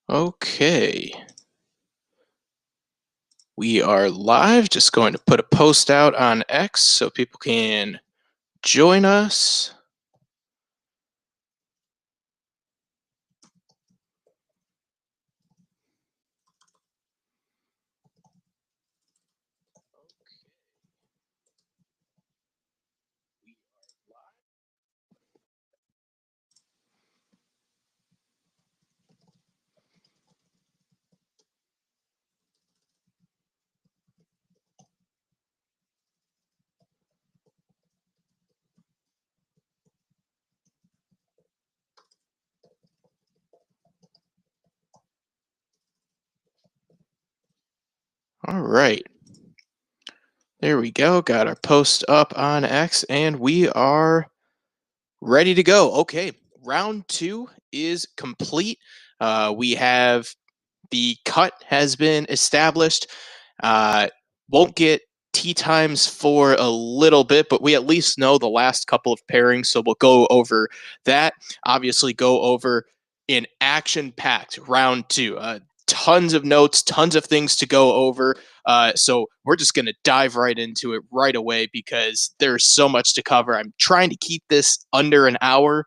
Okay, we are live. Just going to put a post out on X so people can join us. All right, there we go. Got our post up on X, and we are ready to go. Okay, round two is complete. We have the cut has been established. Uh, won't get tea times for a little bit, but we at least know the last couple of pairings, so we'll go over that. Obviously, go over an action-packed round two. Tons of notes, tons of things to go over. So we're just going to dive right into it right away because there's so much to cover. I'm trying to keep this under an hour.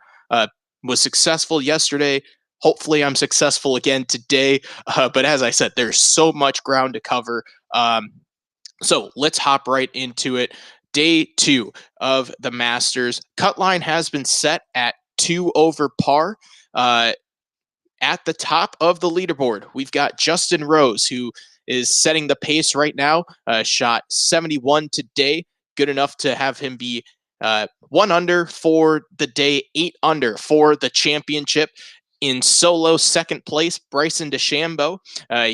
Was successful yesterday. Hopefully, I'm successful again today. But as I said, there's so much ground to cover. Um, so let's hop right into it. Day two of the Masters. Cut line has been set at 2 over par. Uh, at the top of the leaderboard, we've got Justin Rose, who is setting the pace right now. Shot 71 today. Good enough to have him be 1 under for the day, 8 under for the championship. In solo second place, Bryson DeChambeau.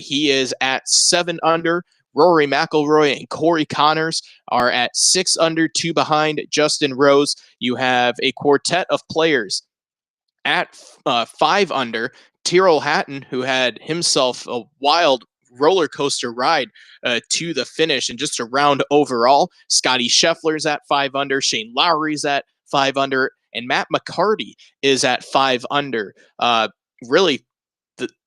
He is at 7 under. Rory McIlroy and Corey Connors are at 6 under, two behind Justin Rose. You have a quartet of players at 5 under. Tyrrell Hatton, who had himself a wild roller coaster ride to the finish and just a round overall. Scotty Scheffler's at 5 under. Shane Lowry's at 5 under. And Matt McCarty is at 5 under. Really,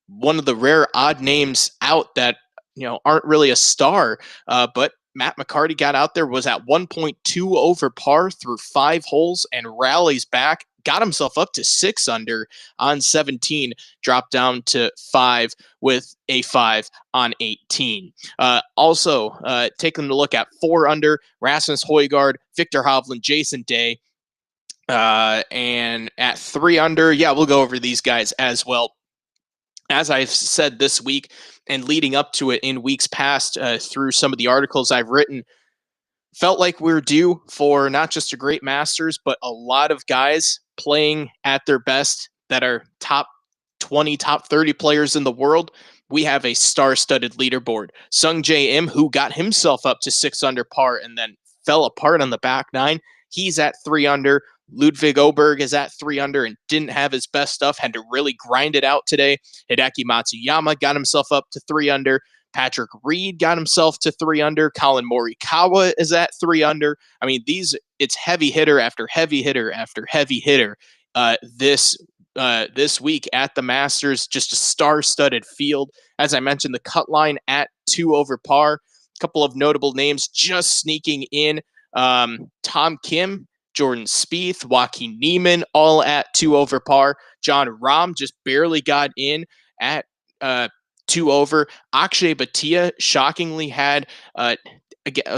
one of the rare odd names out that aren't really a star, but Matt McCarty got out there, was at 1.2 over par through 5 holes and rallies back, got himself up to 6 under on 17, dropped down to 5 with a 5 on 18. Also, taking a look at 4 under, Rasmus Højgaard, Victor Hovland, Jason Day, and at 3 under, yeah, we'll go over these guys as well. As I've said this week and leading up to it in weeks past, through some of the articles I've written, felt like we're due for not just a great Masters, but a lot of guys playing at their best that are top 20, top 30 players in the world. We have a star-studded leaderboard. Sung J M, who got himself up to 6 under par and then fell apart on the back nine, he's at 3 under. Ludwig Oberg is at 3 under and didn't have his best stuff, had to really grind it out today. Hideki Matsuyama got himself up to 3 under. Patrick Reed got himself to 3 under. Colin Morikawa is at 3 under. I mean, it's heavy hitter after heavy hitter after heavy hitter. This week at the Masters, just a star-studded field. As I mentioned, the cut line at 2 over par. A couple of notable names just sneaking in: Tom Kim, Jordan Spieth, Joaquin Niemann, all at 2 over par. Jon Rahm just barely got in at 2 over. Akshay Bhatia shockingly had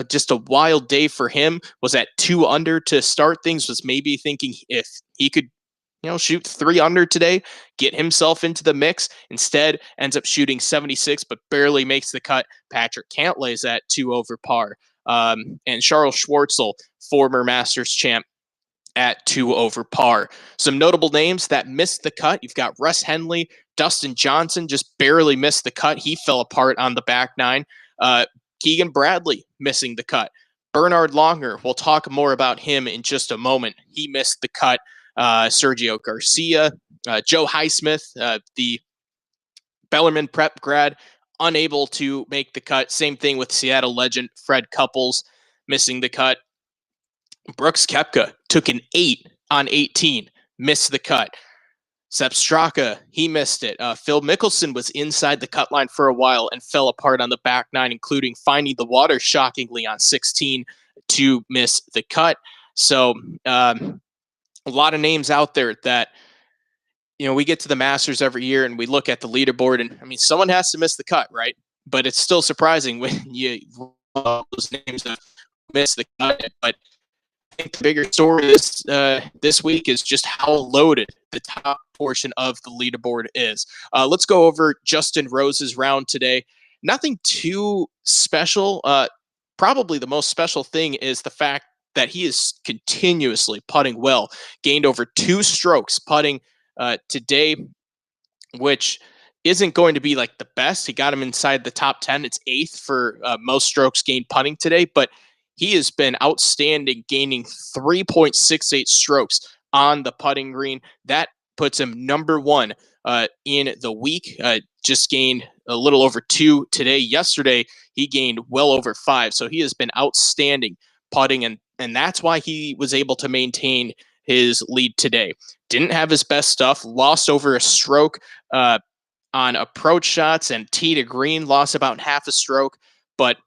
just a wild day for him. Was at 2 under to start things. Was maybe thinking if he could shoot 3 under today, get himself into the mix. Instead, ends up shooting 76, but barely makes the cut. Patrick Cantlay's at 2 over par. And Charles Schwartzel, former Masters champ, at 2 over par. Some notable names that missed the cut. You've got Russ Henley, Dustin Johnson just barely missed the cut. He fell apart on the back nine. Keegan Bradley missing the cut. Bernard Longer, we'll talk more about him in just a moment. He missed the cut. Sergio Garcia, Joe Highsmith, the Bellarmine prep grad, unable to make the cut. Same thing with Seattle legend Fred Couples missing the cut. Brooks Koepka took an 8 on 18, missed the cut. Sepp Straka, he missed it. Phil Mickelson was inside the cut line for a while and fell apart on the back nine, including finding the water shockingly on 16 to miss the cut. So a lot of names out there that, we get to the Masters every year and we look at the leaderboard, and I mean, someone has to miss the cut, right? But it's still surprising when you those names have missed the cut. But I think the bigger story this week is just how loaded the top portion of the leaderboard is. Let's go over Justin Rose's round today. Nothing too special. Probably the most special thing is the fact that he is continuously putting well. Gained over 2 strokes putting today, which isn't going to be like the best. He got him inside the top 10. It's 8th for most strokes gained putting today, but he has been outstanding, gaining 3.68 strokes on the putting green. That puts him number 1 in the week. Just gained a little over 2 today. Yesterday, he gained well over 5. So he has been outstanding putting, and that's why he was able to maintain his lead today. Didn't have his best stuff, lost over a stroke on approach shots, and tee to green, lost about half a stroke, but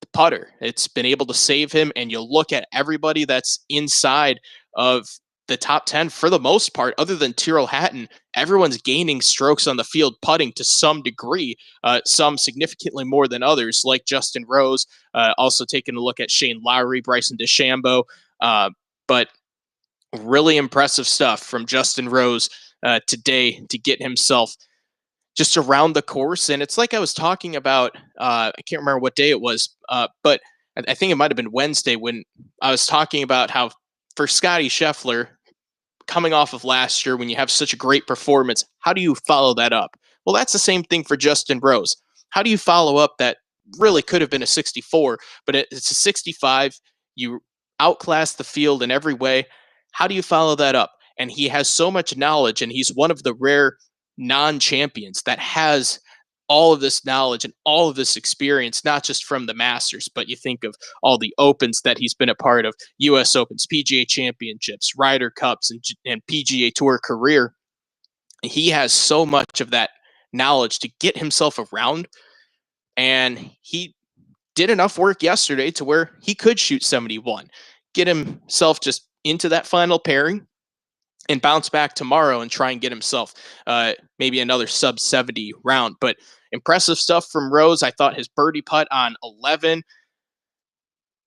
the putter, it's been able to save him. And you look at everybody that's inside of the top 10 for the most part, other than Tyrrell Hatton, everyone's gaining strokes on the field putting to some degree, some significantly more than others, like Justin Rose. Also taking a look at Shane Lowry, Bryson DeChambeau, but really impressive stuff from Justin Rose today to get himself just around the course. And it's like I was talking about, I can't remember what day it was, but I think it might have been Wednesday when I was talking about how for Scotty Scheffler, coming off of last year, when you have such a great performance, how do you follow that up? Well, that's the same thing for Justin Rose. How do you follow up that really could have been a 64, but it's a 65? You outclass the field in every way. How do you follow that up? And he has so much knowledge, and he's one of the rare non-champions that has all of this knowledge and all of this experience, not just from the Masters, but you think of all the Opens that he's been a part of, U.S. Opens, PGA Championships, Ryder Cups, and PGA Tour career. He has so much of that knowledge to get himself around, and he did enough work yesterday to where he could shoot 71, get himself just into that final pairing, and bounce back tomorrow and try and get himself maybe another sub 70 round. But impressive stuff from Rose. I thought his birdie putt on 11,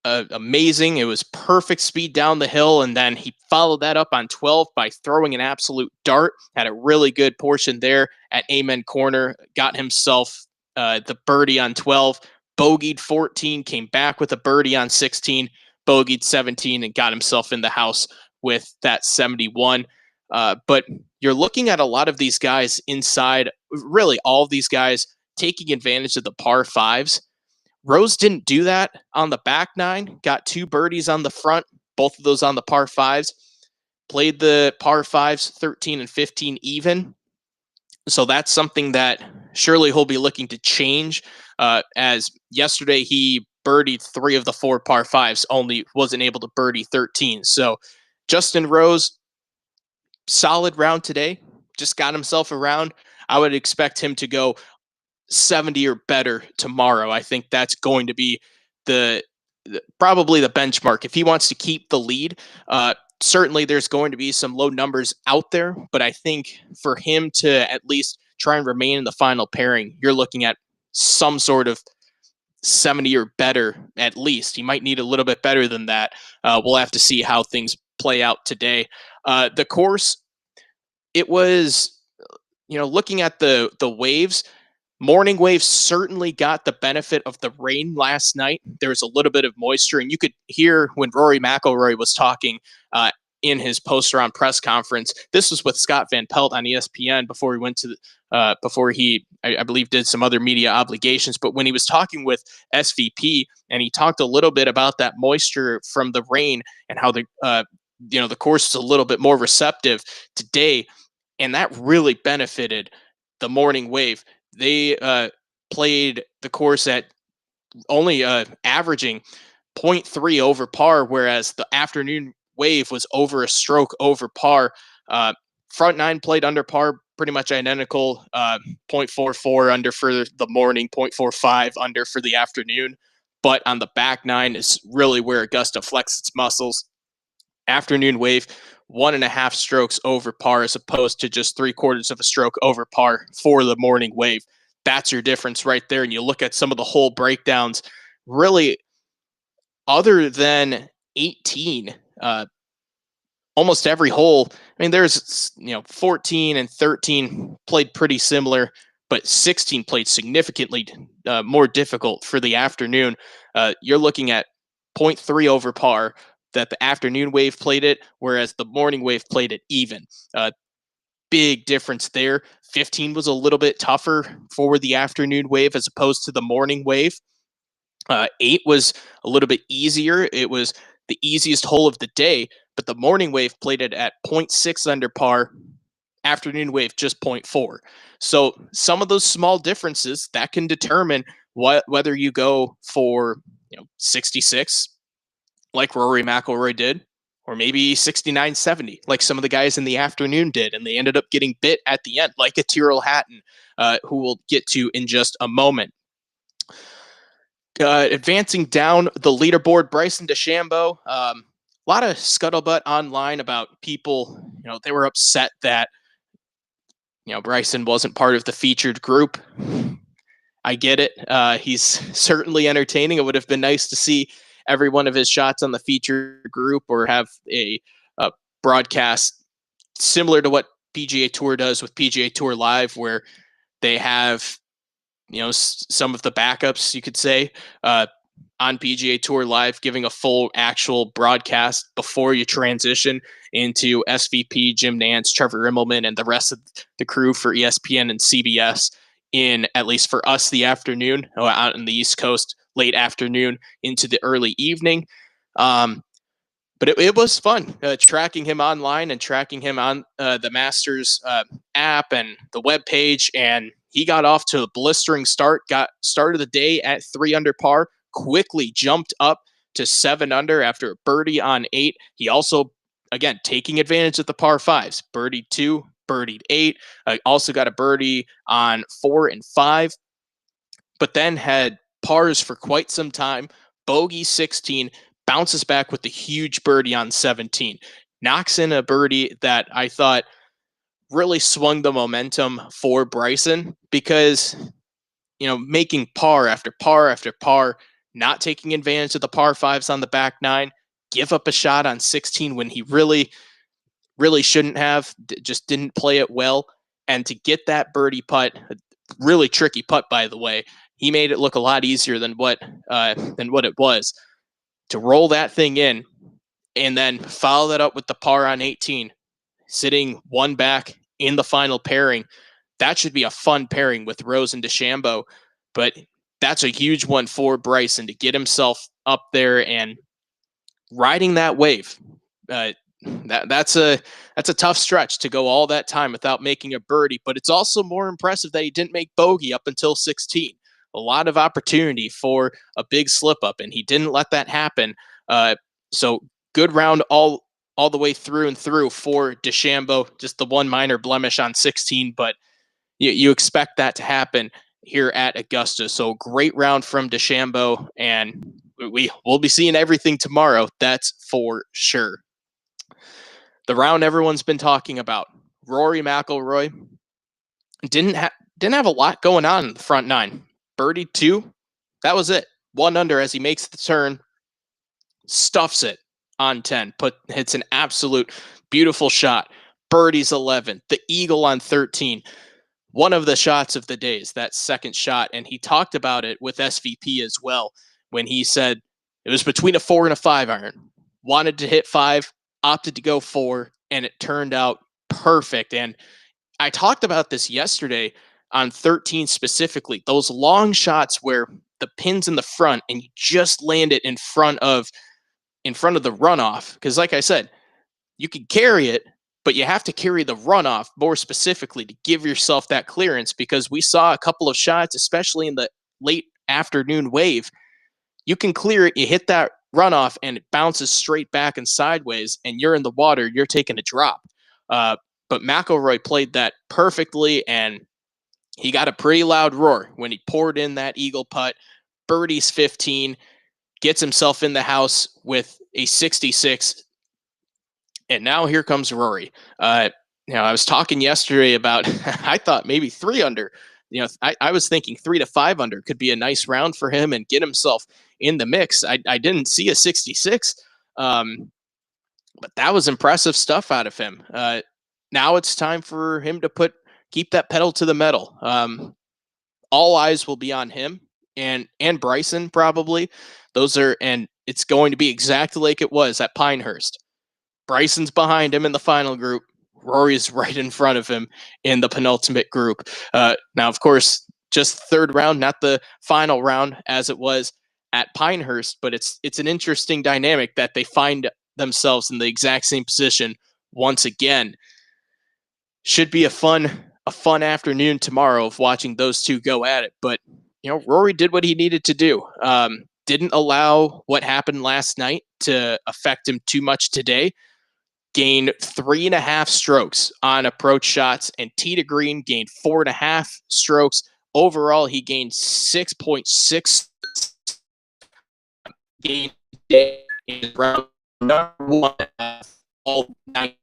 amazing. It was perfect speed down the hill. And then he followed that up on 12 by throwing an absolute dart. Had a really good portion there at Amen Corner. Got himself the birdie on 12, bogeyed 14, came back with a birdie on 16, bogeyed 17, and got himself in the house with that 71. But you're looking at a lot of these guys inside, really all of these guys taking advantage of the par 5s. Rose didn't do that on the back 9, got 2 birdies on the front, both of those on the par 5s, played the par 5s 13 and 15 even. So that's something that surely he'll be looking to change, as yesterday he birdied 3 of the 4 par 5s, only wasn't able to birdie 13. So Justin Rose, solid round today, just got himself around. I would expect him to go 70 or better tomorrow. I think that's going to be probably the benchmark. If he wants to keep the lead, certainly there's going to be some low numbers out there, but I think for him to at least try and remain in the final pairing, you're looking at some sort of 70 or better at least. He might need a little bit better than that. We'll have to see how things play out today. The course, it was, looking at the waves, morning waves certainly got the benefit of the rain last night. There was a little bit of moisture, and you could hear when Rory McIlroy was talking in his post-round press conference. This was with Scott Van Pelt on ESPN before he went to before he, I believe, did some other media obligations. But when he was talking with SVP, and he talked a little bit about that moisture from the rain and how the course is a little bit more receptive today, and that really benefited the morning wave. They played the course at only averaging 0.3 over par, whereas the afternoon wave was over a stroke over par. Front nine played under par, pretty much identical. 0.44 under for the morning, 0.45 under for the afternoon. But on the back nine is really where Augusta flexed its muscles. Afternoon wave, 1.5 strokes over par as opposed to just 3/4 of a stroke over par for the morning wave. That's your difference right there. And you look at some of the hole breakdowns, really, other than 18, almost every hole. I mean, there's 14 and 13 played pretty similar, but 16 played significantly more difficult for the afternoon. You're looking at 0.3 over par that the afternoon wave played it, whereas the morning wave played it even. Big difference there. 15 was a little bit tougher for the afternoon wave as opposed to the morning wave. 8 was a little bit easier. It was the easiest hole of the day, but the morning wave played it at 0.6 under par, afternoon wave just 0.4. So some of those small differences that can determine whether you go for 66 like Rory McIlroy did, or maybe 69, 70 like some of the guys in the afternoon did, and they ended up getting bit at the end, like a Tyrrell Hatton, who we'll get to in just a moment. Advancing down the leaderboard, Bryson DeChambeau. A lot of scuttlebutt online about people, they were upset that, Bryson wasn't part of the featured group. I get it. He's certainly entertaining. It would have been nice to see every one of his shots on the featured group or have a broadcast similar to what PGA Tour does with PGA Tour Live, where they have some of the backups, you could say, on PGA Tour Live, giving a full actual broadcast before you transition into SVP, Jim Nantz, Trevor Immelman, and the rest of the crew for ESPN and CBS in, at least for us, the afternoon, out in the East Coast, late afternoon into the early evening. But it was fun tracking him online and tracking him on the Masters app and the webpage. And he got off to a blistering start, got started the day at 3 under par, quickly jumped up to 7 under after a birdie on 8. He also, again, taking advantage of the par 5s, birdied 2, birdied 8, also got a birdie on 4 and 5, but then had pars for quite some time, bogey 16, bounces back with the huge birdie on 17, knocks in a birdie that I thought really swung the momentum for Bryson, because, making par after par after par, not taking advantage of the par 5s on the back 9, give up a shot on 16 when he really shouldn't have, just didn't play it well. And to get that birdie putt, really tricky putt, by the way, he made it look a lot easier than what it was. To roll that thing in and then follow that up with the par on 18, sitting one back in the final pairing. That should be a fun pairing with Rose and DeChambeau, but that's a huge one for Bryson to get himself up there and riding that wave. That's a tough stretch to go all that time without making a birdie, but it's also more impressive that he didn't make bogey up until 16. A lot of opportunity for a big slip up, and he didn't let that happen. So good round all the way through and through for DeChambeau. Just the one minor blemish on 16, but you expect that to happen here at Augusta. So great round from DeChambeau, and we'll be seeing everything tomorrow. That's for sure. The round everyone's been talking about, Rory McIlroy, didn't have a lot going on in the front 9. Birdie 2, that was it. 1 under as he makes the turn, stuffs it on 10, hits an absolute beautiful shot. Birdies 11, the eagle on 13. One of the shots of the day is that second shot, and he talked about it with SVP as well when he said it was between a 4 and a 5 iron. Wanted to hit 5, opted to go 4, and it turned out perfect. And I talked about this yesterday on 13 specifically, those long shots where the pin's in the front and you just land it in front of the runoff. Because like I said, you can carry it, but you have to carry the runoff more specifically to give yourself that clearance, because we saw a couple of shots, especially in the late afternoon wave. You can clear it, you hit that runoff, and it bounces straight back and sideways, and you're in the water, you're taking a drop. But but McIlroy played that perfectly, and he got a pretty loud roar when he poured in that eagle putt, birdies 15, gets himself in the house with a 66. And now here comes Rory. I was talking yesterday about, I thought maybe 3 under. I was thinking 3 to 5 under could be a nice round for him and get himself in the mix. I didn't see a 66, but that was impressive stuff out of him. Now it's time for him to keep that pedal to the metal. All eyes will be on him and Bryson probably. And it's going to be exactly like it was at Pinehurst. Bryson's behind him in the final group. Rory's right in front of him in the penultimate group. Now, of course, just third round, not the final round as it was at Pinehurst, but it's an interesting dynamic that they find themselves in the exact same position once again. Should be a fun afternoon tomorrow of watching those two go at it. But Rory did what he needed to do. Didn't allow what happened last night to affect him too much today. Gained 3.5 strokes on approach shots, and tee to green gained 4.5 strokes. Overall, he gained 6.6 gain day in round number one. All 9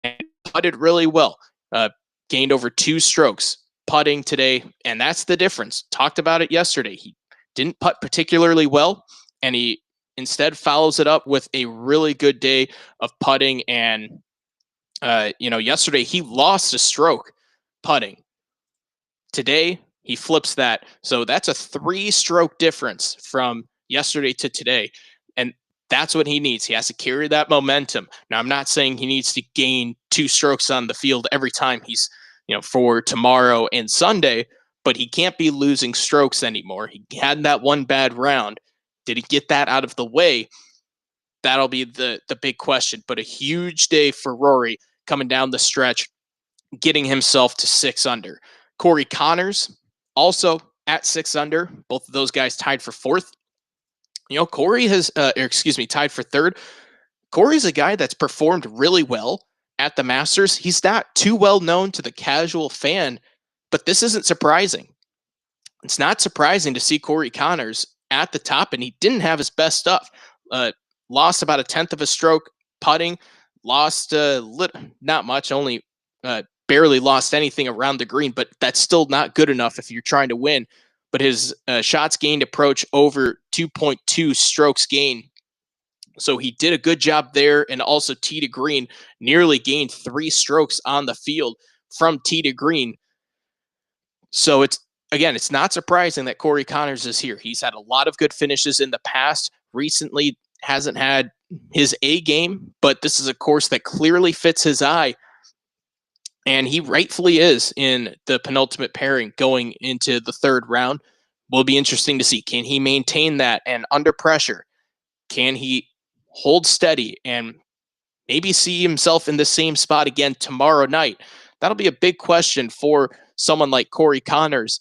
and putted really well. Gained over 2 strokes putting today, and that's the difference. Talked about it yesterday. He didn't putt particularly well, and he instead follows it up with a really good day of putting. And yesterday he lost a stroke putting. Today he flips that, so that's a 3-stroke difference from yesterday to today, and that's what he needs. He has to carry that momentum. Now, I'm not saying he needs to gain 2 strokes on the field every time he's, for tomorrow and Sunday, but he can't be losing strokes anymore. He had that one bad round. Did he get that out of the way? That'll be the big question. But a huge day for Rory coming down the stretch, getting himself to 6 under. Corey Conners also at 6 under. Both of those guys tied for 4th. Corey has, tied for 3rd. Corey's a guy that's performed really well at the Masters. He's not too well known to the casual fan, but this isn't surprising. It's not surprising to see Corey Conners at the top, and he didn't have his best stuff. Lost about 1/10 of a stroke putting. Lost not much, only barely lost anything around the green, but that's still not good enough if you're trying to win. But his shots gained approach over 2.2 strokes gained. So he did a good job there, and also tee to green nearly gained 3 strokes on the field from tee to green. So it's not surprising that Corey Conners is here. He's had a lot of good finishes in the past. Recently hasn't had his A game, but this is a course that clearly fits his eye. And he rightfully is in the penultimate pairing going into the 3rd round. Will be interesting to see. Can he maintain that? And under pressure, can he hold steady and maybe see himself in the same spot again tomorrow night? That'll be a big question for someone like Corey Conners.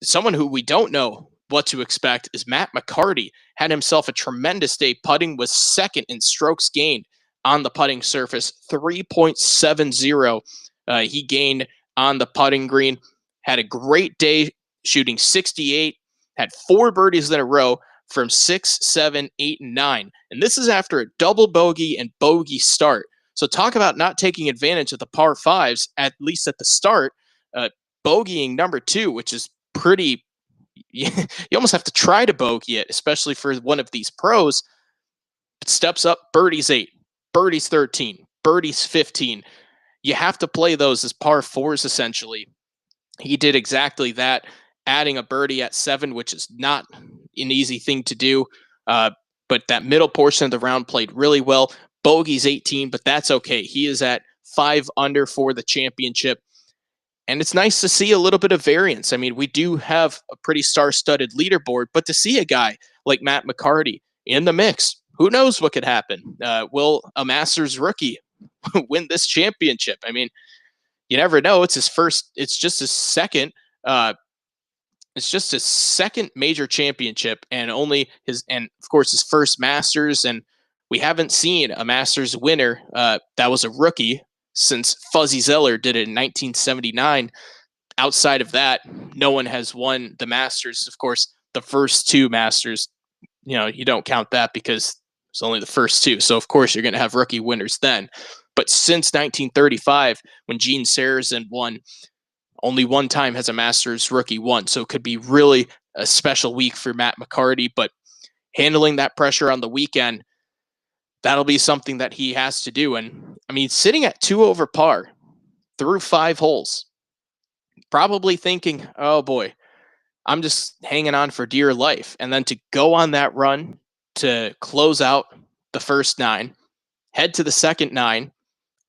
Someone who we don't know what to expect is Matt McCarty. Had himself a tremendous day putting, was 2nd in strokes gained on the putting surface, 3.70. He gained on the putting green. Had a great day shooting 68. Had 4 birdies in a row from 6, 7, 8, and 9. And this is after a double bogey and bogey start. So talk about not taking advantage of the par 5s, at least at the start. Bogeying number 2, which is pretty, you almost have to try to bogey it, especially for one of these pros. Steps up, birdies 8, birdies 13, birdies 15. You have to play those as par 4s, essentially. He did exactly that, adding a birdie at 7, which is not an easy thing to do. But that middle portion of the round played really well. Bogey's 18, but that's okay. He is at 5 under for the championship. And it's nice to see a little bit of variance. I mean, we do have a pretty star-studded leaderboard, but to see a guy like Matt McCarty in the mix, who knows what could happen? Will a Masters rookie win this championship? I mean, you never know. It's his first. It's just his second. It's just his second major championship, and of course his first Masters. And We haven't seen a Masters winner that was a rookie since Fuzzy Zeller did it in 1979. Outside of that, no one has won the Masters. Of course, the first two Masters, you don't count that because it's only the first two. So, of course, you're going to have rookie winners then. But since 1935, when Gene Sarazen won, only one time has a Masters rookie won. So it could be really a special week for Matt McCarty. But handling that pressure on the weekend, that'll be something that he has to do. And I mean, sitting at 2 over par through 5 holes, probably thinking, oh boy, I'm just hanging on for dear life. And then to go on that run to close out the first 9, head to the second 9,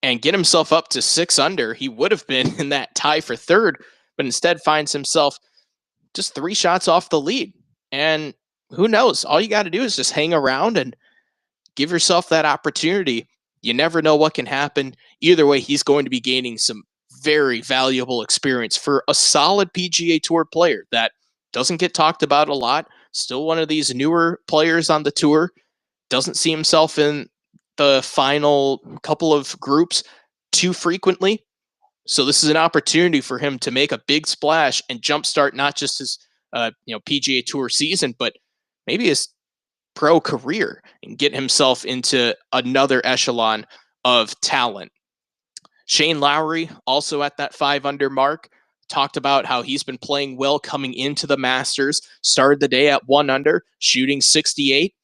and get himself up to 6 under, he would have been in that tie for third, but instead finds himself just 3 shots off the lead. And who knows? All you got to do is just hang around and give yourself that opportunity. You never know what can happen. Either way, he's going to be gaining some very valuable experience for a solid PGA Tour player that doesn't get talked about a lot. Still one of these newer players on the tour. Doesn't see himself in the final couple of groups too frequently. So this is an opportunity for him to make a big splash and jumpstart not just his PGA Tour season, but maybe his pro career and get himself into another echelon of talent. Shane Lowry, also at that 5 under mark, talked about how he's been playing well coming into the Masters, started the day at 1 under, shooting 68,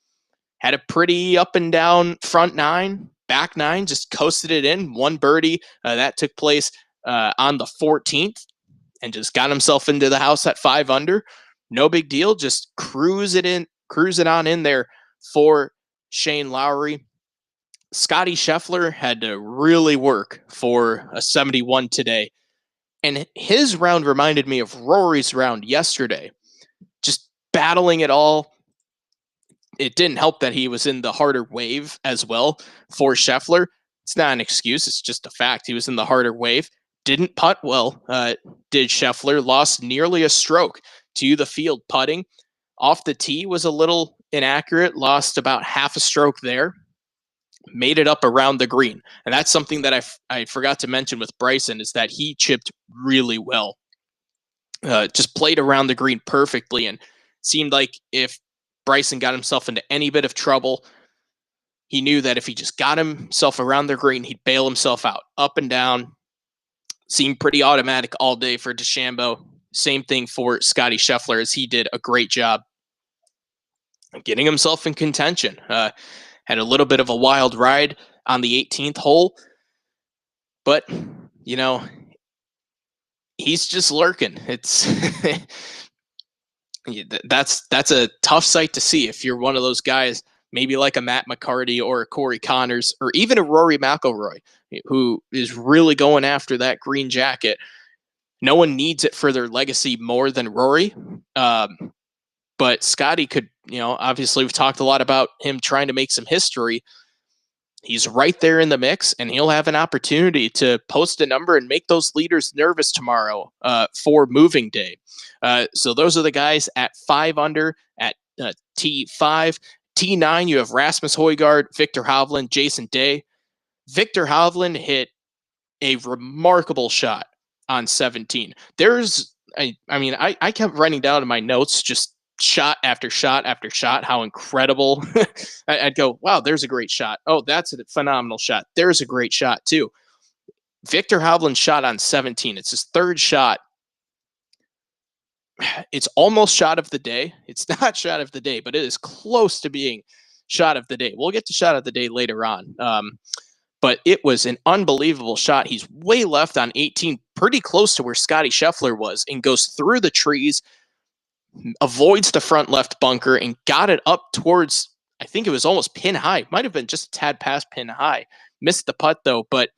had a pretty up and down front 9, back 9, just coasted it in, 1 birdie. That took place on the 14th and just got himself into the house at 5 under. No big deal, just cruise it on in there for Shane Lowry. Scotty Scheffler had to really work for a 71 today. And his round reminded me of Rory's round yesterday. Just battling it all. It didn't help that he was in the harder wave as well for Scheffler. It's not an excuse. It's just a fact. He was in the harder wave. Didn't putt well, did Scheffler. Lost nearly a stroke to the field putting. Off the tee was a little inaccurate. Lost about half a stroke there. Made it up around the green. And that's something that I forgot to mention with Bryson is that he chipped really well. Just played around the green perfectly and seemed like if Bryson got himself into any bit of trouble, he knew that if he just got himself around the green, he'd bail himself out. Up and down. Seemed pretty automatic all day for DeChambeau. Same thing for Scotty Scheffler as he did a great job getting himself in contention. Had a little bit of a wild ride on the 18th hole, but he's just lurking. It's that's a tough sight to see if you're one of those guys, maybe like a Matt McCarty or a Corey Connors or even a Rory McIlroy, who is really going after that green jacket. No one needs it for their legacy more than Rory. But Scotty could, obviously we've talked a lot about him trying to make some history. He's right there in the mix, and he'll have an opportunity to post a number and make those leaders nervous tomorrow for moving day. So those are the guys at 5 under at T5. T9, you have Rasmus Højgaard, Viktor Hovland, Jason Day. Viktor Hovland hit a remarkable shot on 17. I kept writing down in my notes just shot after shot after shot, how incredible. I'd go, wow, there's a great shot. Oh, that's a phenomenal shot. There's a great shot too. Viktor Hovland shot on 17. It's his 3rd shot. It's almost shot of the day. It's not shot of the day, but it is close to being shot of the day. We'll get to shot of the day later on. But it was an unbelievable shot. He's way left on 18, pretty close to where Scotty Scheffler was, and goes through the trees, avoids the front left bunker, and got it up towards, I think it was almost pin high. Might have been just a tad past pin high. Missed the putt, though, but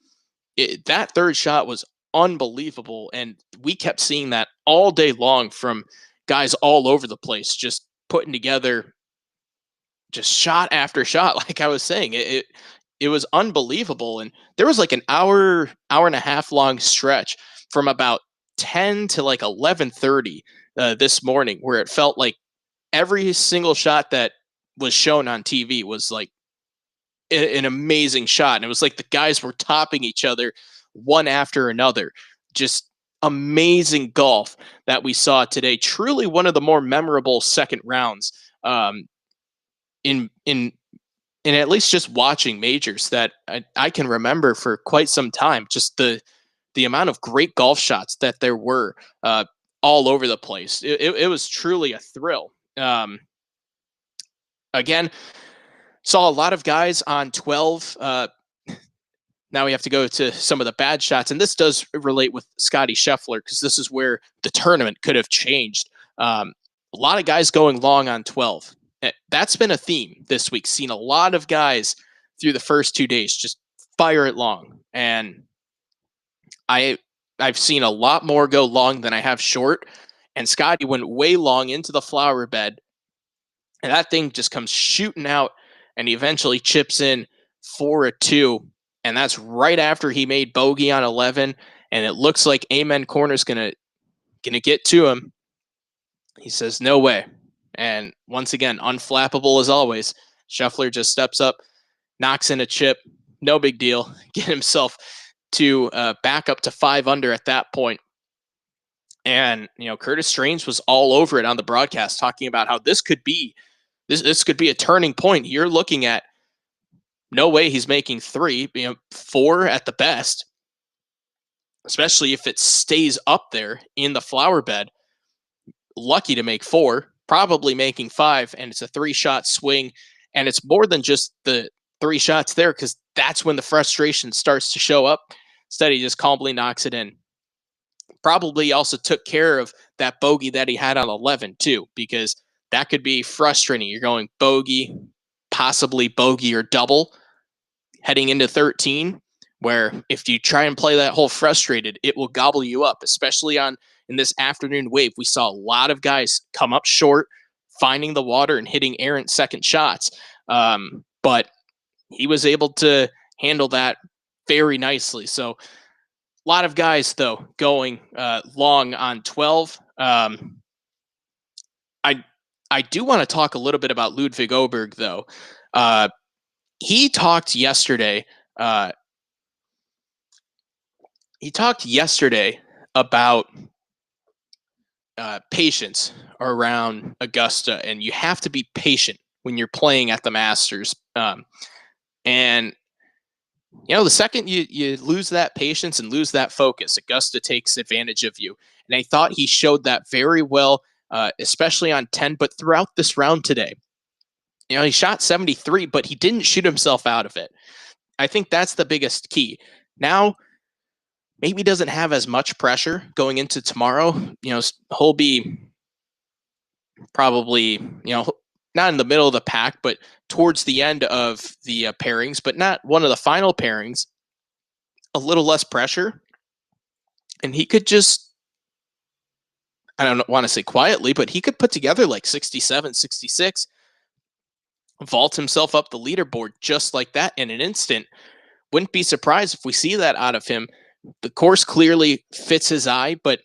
that 3rd shot was unbelievable, and we kept seeing that all day long from guys all over the place, just putting together just shot after shot. Like I was saying, it was unbelievable. And there was like an hour and a half long stretch from about 10 to like 11:30 this morning where it felt like every single shot that was shown on TV was like an amazing shot. And it was like the guys were topping each other one after another. Just amazing golf that we saw today. Truly one of the more memorable second rounds in at least just watching majors that I can remember for quite some time. Just the amount of great golf shots that there were all over the place. It was truly a thrill. Again, saw a lot of guys on 12. Now we have to go to some of the bad shots, and this does relate with Scotty Scheffler because this is where the tournament could have changed. A lot of guys going long on 12. That's been a theme this week. Seen a lot of guys through the first 2 days just fire it long, and I've seen a lot more go long than I have short. And Scotty went way long into the flower bed, and that thing just comes shooting out, and he eventually chips in for a 2. And that's right after he made bogey on 11, and it looks like Amen Corner's gonna get to him. He says, "No way." And once again, unflappable as always. Scheffler just steps up, knocks in a chip, no big deal. Get himself to back up to 5 under at that point. And Curtis Strange was all over it on the broadcast, talking about how this could be a turning point. You're looking at no way he's making 3, 4 at the best, especially if it stays up there in the flower bed. Lucky to make 4, probably making 5, and it's a 3-shot swing. And it's more than just the 3 shots there, because that's when the frustration starts to show up. Instead, he just calmly knocks it in. Probably also took care of that bogey that he had on 11 too, because that could be frustrating. You're going bogey, possibly bogey or double heading into 13, where if you try and play that hole frustrated, it will gobble you up, especially in this afternoon wave. We saw a lot of guys come up short, finding the water and hitting errant second shots. But he was able to handle that very nicely. So a lot of guys, though, going long on 12. I do want to talk a little bit about Ludvig Åberg, though. He talked yesterday. About patience around Augusta, and you have to be patient when you're playing at the Masters. And the second you lose that patience and lose that focus, Augusta takes advantage of you. And I thought he showed that very well, especially on 10, but throughout this round today. He shot 73, but he didn't shoot himself out of it. I think that's the biggest key. Now, maybe doesn't have as much pressure going into tomorrow. He'll be probably, not in the middle of the pack, but towards the end of the pairings, but not one of the final pairings. A little less pressure. And he could just, I don't want to say quietly, but he could put together like 67, 66, vault himself up the leaderboard just like that in an instant. Wouldn't be surprised if we see that out of him. The course clearly fits his eye, but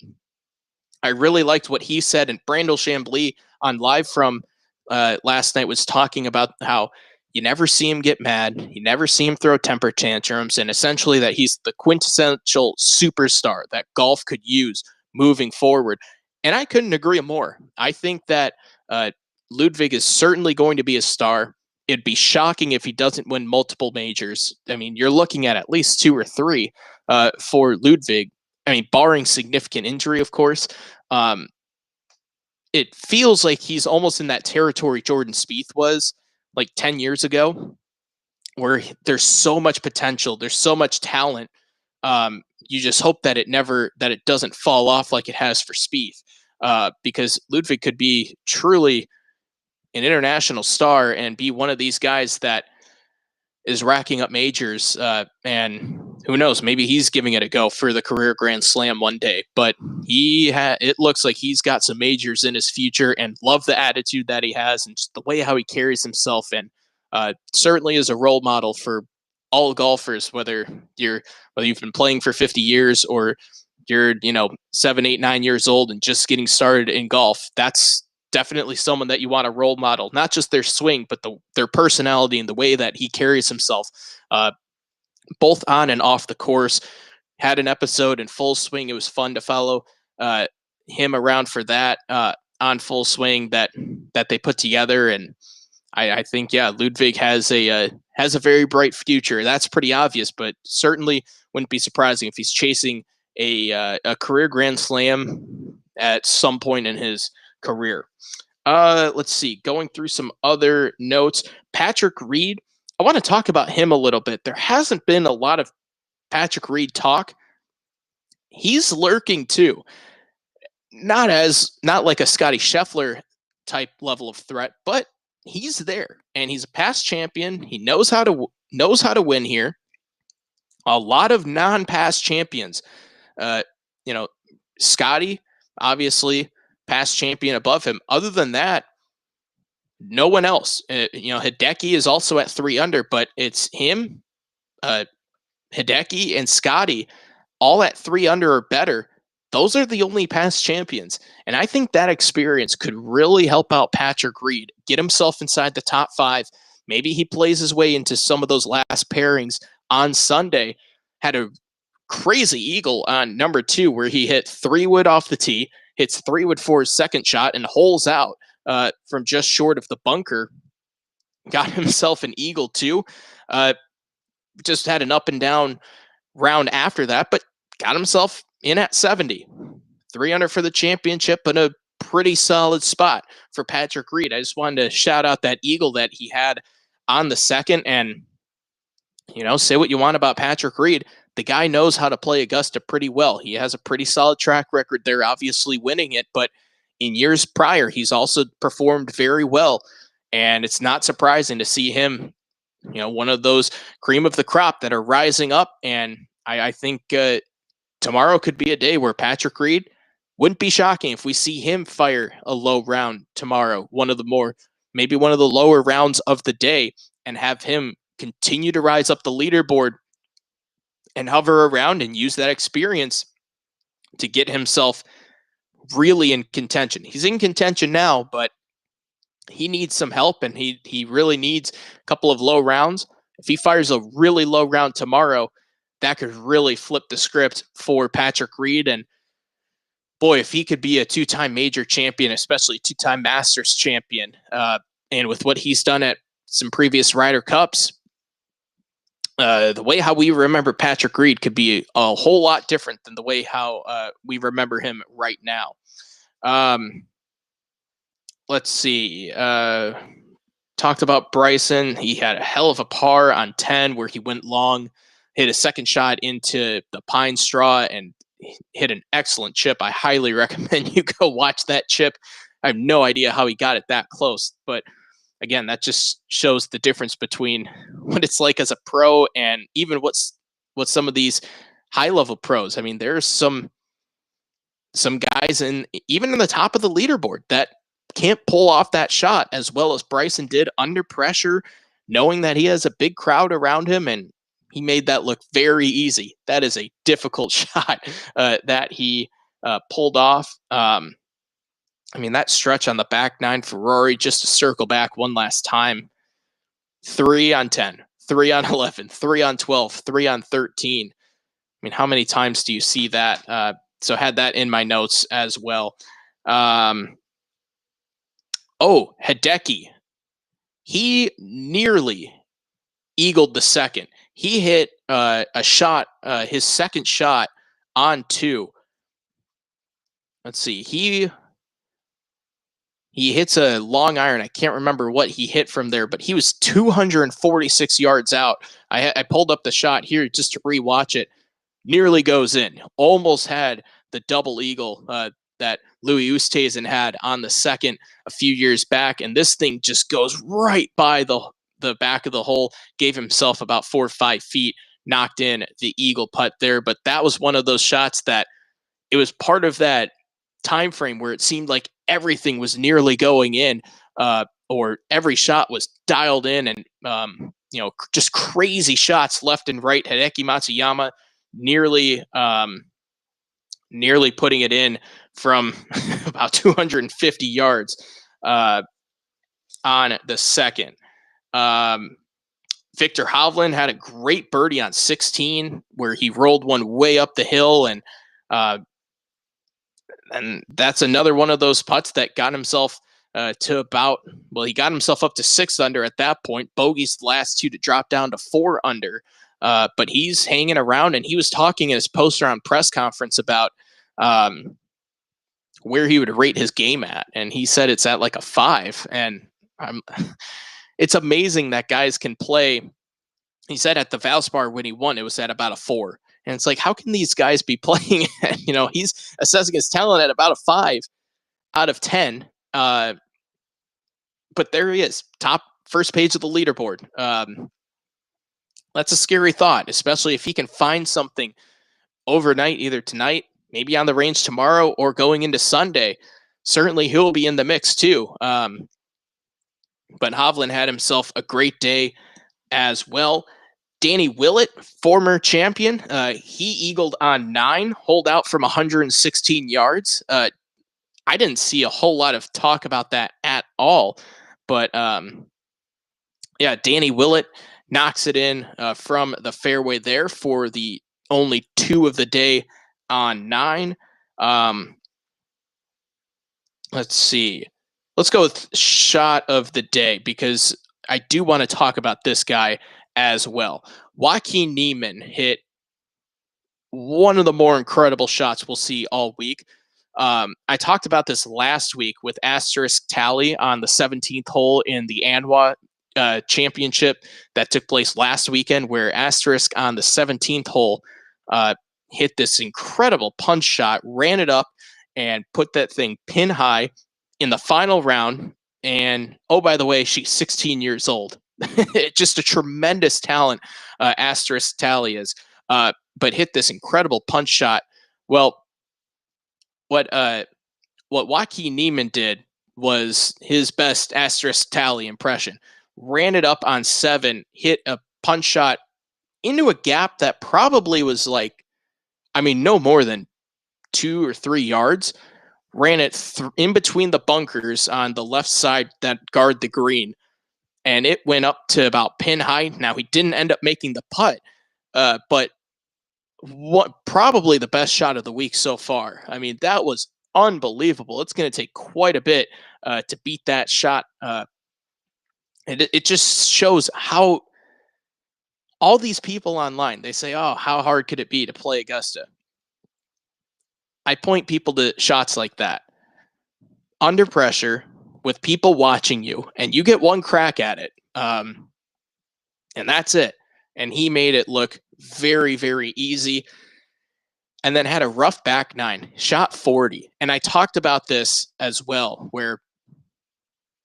I really liked what he said. And Brandel Chambly on Live from last night was talking about how you never see him get mad. You never see him throw temper tantrums, and essentially that he's the quintessential superstar that golf could use moving forward. And I couldn't agree more. I think that Ludvig is certainly going to be a star. It'd be shocking if he doesn't win multiple majors. I mean, you're looking at least 2 or 3 for Ludvig. I mean, barring significant injury, of course. It feels like he's almost in that territory Jordan Spieth was like 10 years ago, where there's so much potential, there's so much talent. You just hope that it doesn't fall off like it has for Spieth, because Ludvig could be truly an international star and be one of these guys that is racking up majors. And who knows, maybe he's giving it a go for the career Grand Slam one day. But it looks like he's got some majors in his future, and love the attitude that he has and just the way how he carries himself. And certainly is a role model for all golfers, whether you've been playing for 50 years or you're 7, 8, 9 years old and just getting started in golf. That's definitely someone that you want to role model, not just their swing, but their personality and the way that he carries himself, both on and off the course. Had an episode in Full Swing. It was fun to follow uh, him around for that on Full Swing that they put together, and I think yeah, Ludwig has a very bright future. That's pretty obvious, but certainly wouldn't be surprising if he's chasing a career Grand Slam at some point in his career. Let's see. Going through some other notes, Patrick Reed. I want to talk about him a little bit. There hasn't been a lot of Patrick Reed talk. He's lurking too. Not like a Scotty Scheffler type level of threat, but he's there and he's a past champion. He knows how to win here. A lot of non-past champions. Uh, you know, Scotty, obviously, past champion above him. Other than that, no one else. Hideki is also at 3 under, but it's him, Hideki, and Scotty all at 3 under or better. Those are the only past champions. And I think that experience could really help out Patrick Reed, get himself inside the top 5. Maybe he plays his way into some of those last pairings on Sunday. Had a crazy eagle on number 2 where he hit 3-wood off the tee, hits 3-wood for his second shot, and holes out from just short of the bunker. Got himself an eagle too. Just had an up and down round after that, but got himself in at 70. 3 under for the championship, and a pretty solid spot for Patrick Reed. I just wanted to shout out that eagle that he had on the second. And, say what you want about Patrick Reed. The guy knows how to play Augusta pretty well. He has a pretty solid track record there, obviously winning it, but in years prior, he's also performed very well. And it's not surprising to see him, one of those cream of the crop that are rising up. And I think tomorrow could be a day where Patrick Reed, wouldn't be shocking if we see him fire a low round tomorrow, maybe one of the lower rounds of the day, and have him continue to rise up the leaderboard and hover around and use that experience to get himself really in contention. He's in contention now, but he needs some help, and he really needs a couple of low rounds. If he fires a really low round tomorrow, that could really flip the script for Patrick Reed. And boy, if he could be a 2-time major champion, especially 2-time Masters champion, and with what he's done at some previous Ryder Cups, the way how we remember Patrick Reed could be a whole lot different than the way how we remember him right now. Let's see. Talked about Bryson. He had a hell of a par on 10 where he went long, hit a second shot into the pine straw, and hit an excellent chip. I highly recommend you go watch that chip. I have no idea how he got it that close, but again, that just shows the difference between what it's like as a pro and even what some of these high-level pros. I mean, there's some guys even in the top of the leaderboard that can't pull off that shot as well as Bryson did under pressure, knowing that he has a big crowd around him, and he made that look very easy. That is a difficult shot that he pulled off. That stretch on the back 9 for Rory, just to circle back one last time, 3 on 10, 3 on 11, 3 on 12, 3 on 13. How many times do you see that? So had that in my notes as well. Hideki. He nearly eagled the second. He hit a shot, his second shot on 2. Let's see. He hits a long iron. I can't remember what he hit from there, but he was 246 yards out. I pulled up the shot here just to rewatch it. Nearly goes in. Almost had the double eagle that Louis Oosthuizen had on the second a few years back, and this thing just goes right by the back of the hole. Gave himself about 4 or 5 feet, knocked in the eagle putt there. But that was one of those shots that it was part of that time frame where it seemed like everything was nearly going in, or every shot was dialed in, and just crazy shots left and right. Hideki Matsuyama nearly putting it in from about 250 yards on the second. Victor Hovland had a great birdie on 16 where he rolled one way up the hill, and that's another one of those putts that got himself he got himself up to 6 under at that point. Bogey's the last two to drop down to 4 under. But he's hanging around, and he was talking in his post-round press conference about where he would rate his game at, and he said it's at like a 5. And it's amazing that guys can play. He said at the Valspar when he won, it was at about a 4. And it's like, how can these guys be playing? He's assessing his talent at about a 5 out of 10. But there he is, top first page of the leaderboard. That's a scary thought, especially if he can find something overnight, either tonight, maybe on the range tomorrow, or going into Sunday. Certainly he'll be in the mix too. But Hovland had himself a great day as well. Danny Willett, former champion, he eagled on 9, holed out from 116 yards. I didn't see a whole lot of talk about that at all. But Danny Willett knocks it in from the fairway there for the only 2 of the day on 9. Let's see. Let's go with shot of the day, because I do want to talk about this guy as well. Joaquin Niemann hit one of the more incredible shots we'll see all week. I talked about this last week with Asterisk Tally on the 17th hole in the ANWA championship that took place last weekend, where Asterisk on the 17th hole hit this incredible punch shot, ran it up, and put that thing pin high in the final round. And oh, by the way, she's 16 years old. Just a tremendous talent, Asterisk Tally is, but hit this incredible punch shot. Well, what Joaquin Niemann did was his best Asterisk Tally impression. Ran it up on 7, hit a punch shot into a gap that probably was no more than 2 or 3 yards. Ran it in between the bunkers on the left side that guard the green, and it went up to about pin high. Now, he didn't end up making the putt, but probably the best shot of the week so far. I mean, that was unbelievable. It's going to take quite a bit to beat that shot. And it just shows how all these people online, they say, oh, how hard could it be to play Augusta? I point people to shots like that. Under pressure, with people watching you, and you get one crack at it. And that's it. And he made it look very, very easy. And then had a rough back 9, shot 40. And I talked about this as well, where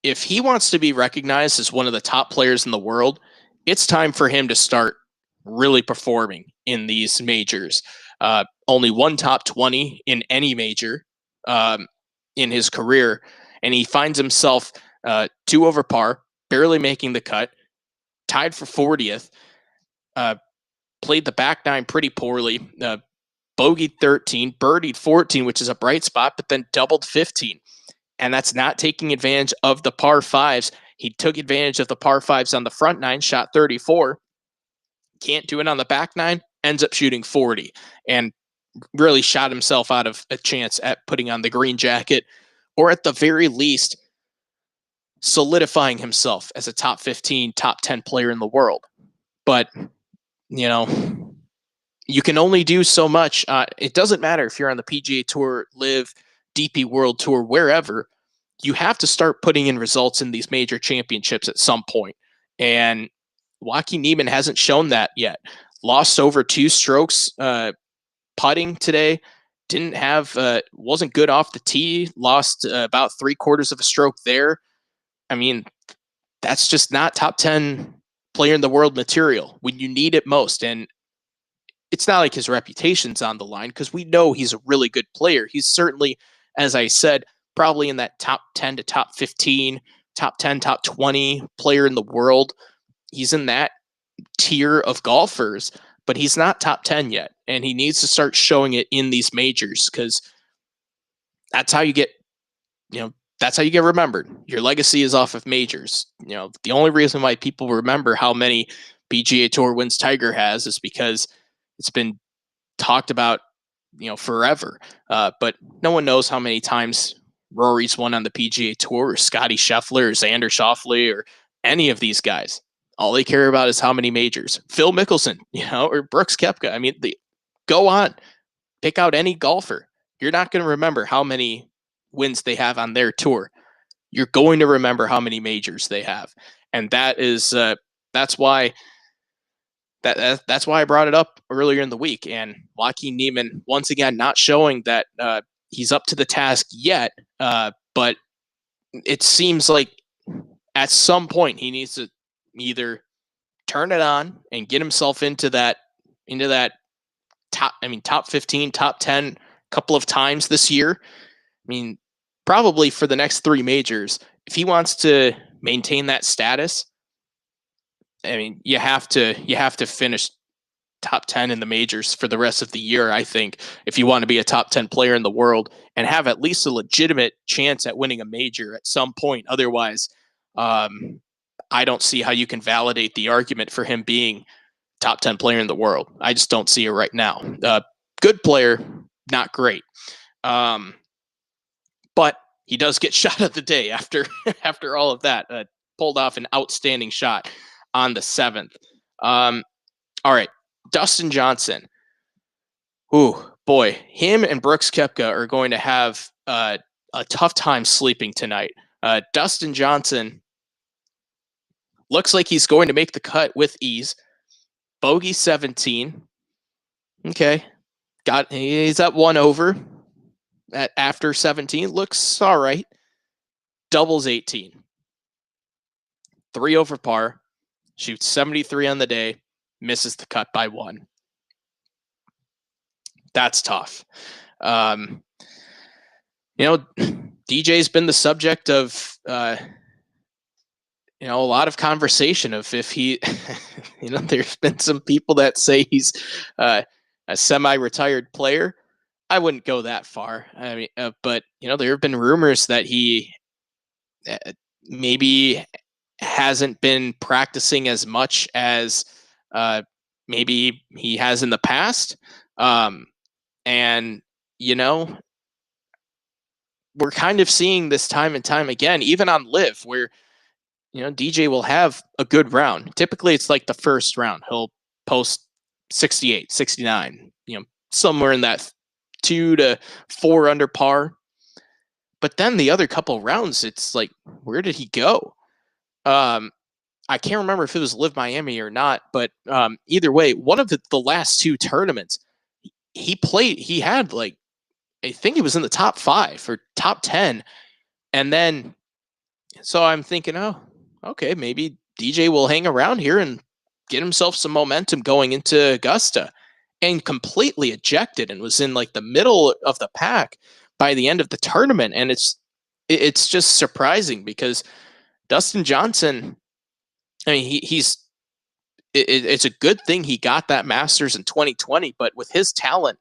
if he wants to be recognized as one of the top players in the world, it's time for him to start really performing in these majors. Only one top 20 in any major in his career. And he finds himself 2 over par, barely making the cut, tied for 40th, played the back 9 pretty poorly, bogeyed 13, birdied 14, which is a bright spot, but then doubled 15. And that's not taking advantage of the par 5s. He took advantage of the par 5s on the front 9, shot 34. Can't do it on the back 9, ends up shooting 40, and really shot himself out of a chance at putting on the green jacket, or at the very least, solidifying himself as a top 15, top 10 player in the world. But, you can only do so much. It doesn't matter if you're on the PGA Tour, LIV, DP World Tour, wherever. You have to start putting in results in these major championships at some point. And Joaquin Niemann hasn't shown that yet. Lost over 2 strokes putting today. Wasn't good off the tee. Lost about 3/4 of a stroke there. I mean, that's just not top 10 player in the world material when you need it most. And it's not like his reputation's on the line, because we know he's a really good player. He's certainly, as I said, probably in that top 10 to top 15, top 10, top 20 player in the world. He's in that tier of golfers, but he's not top 10 yet. And he needs to start showing it in these majors, because that's how you get that's how you get remembered. Your legacy is off of majors. The only reason why people remember how many PGA Tour wins Tiger has is because it's been talked about, forever. But no one knows how many times Rory's won on the PGA Tour, or Scotty Scheffler, or Xander Schauffele, or any of these guys. All they care about is how many majors. Phil Mickelson, or Brooks Koepka. I mean, go on, pick out any golfer. You're not going to remember how many wins they have on their tour. You're going to remember how many majors they have, and that's why that's why I brought it up earlier in the week. And Joaquin Niemann, once again, not showing that he's up to the task yet, but it seems like at some point he needs to either turn it on and get himself into that top 15, top 10 couple of times this year. I mean, probably for the next 3 majors. If he wants to maintain that status, I mean, you have to finish top 10 in the majors for the rest of the year, I think, if you want to be a top 10 player in the world and have at least a legitimate chance at winning a major at some point. Otherwise, I don't see how you can validate the argument for him being top 10 player in the world. I just don't see it right now. Good player, not great. But he does get shot of the day after all of that. Pulled off an outstanding shot on the 7th. All right, Dustin Johnson. Ooh, boy, him and Brooks Koepka are going to have a tough time sleeping tonight. Dustin Johnson looks like he's going to make the cut with ease. Bogey 17. Okay, he's at 1 over. After 17, looks all right. Doubles 18. 3 over par. Shoots 73 on the day. Misses the cut by 1. That's tough. DJ's been the subject of a lot of conversation of if he, there's been some people that say he's a semi-retired player. I wouldn't go that far. I mean, but there have been rumors that he maybe hasn't been practicing as much as maybe he has in the past. And we're kind of seeing this time and time again, even on Live, where DJ will have a good round. Typically, it's like the first round. He'll post 68, 69, somewhere in that 2 to 4 under par. But then the other couple rounds, it's like, where did he go? I can't remember if it was Live Miami or not, but either way, one of the last 2 tournaments, he had like, I think he was in the top 5 or top 10. And then, so I'm thinking, oh, okay, maybe DJ will hang around here and get himself some momentum going into Augusta, and completely ejected and was in like the middle of the pack by the end of the tournament. And it's just surprising because Dustin Johnson, I mean, it's a good thing he got that Masters in 2020, but with his talent,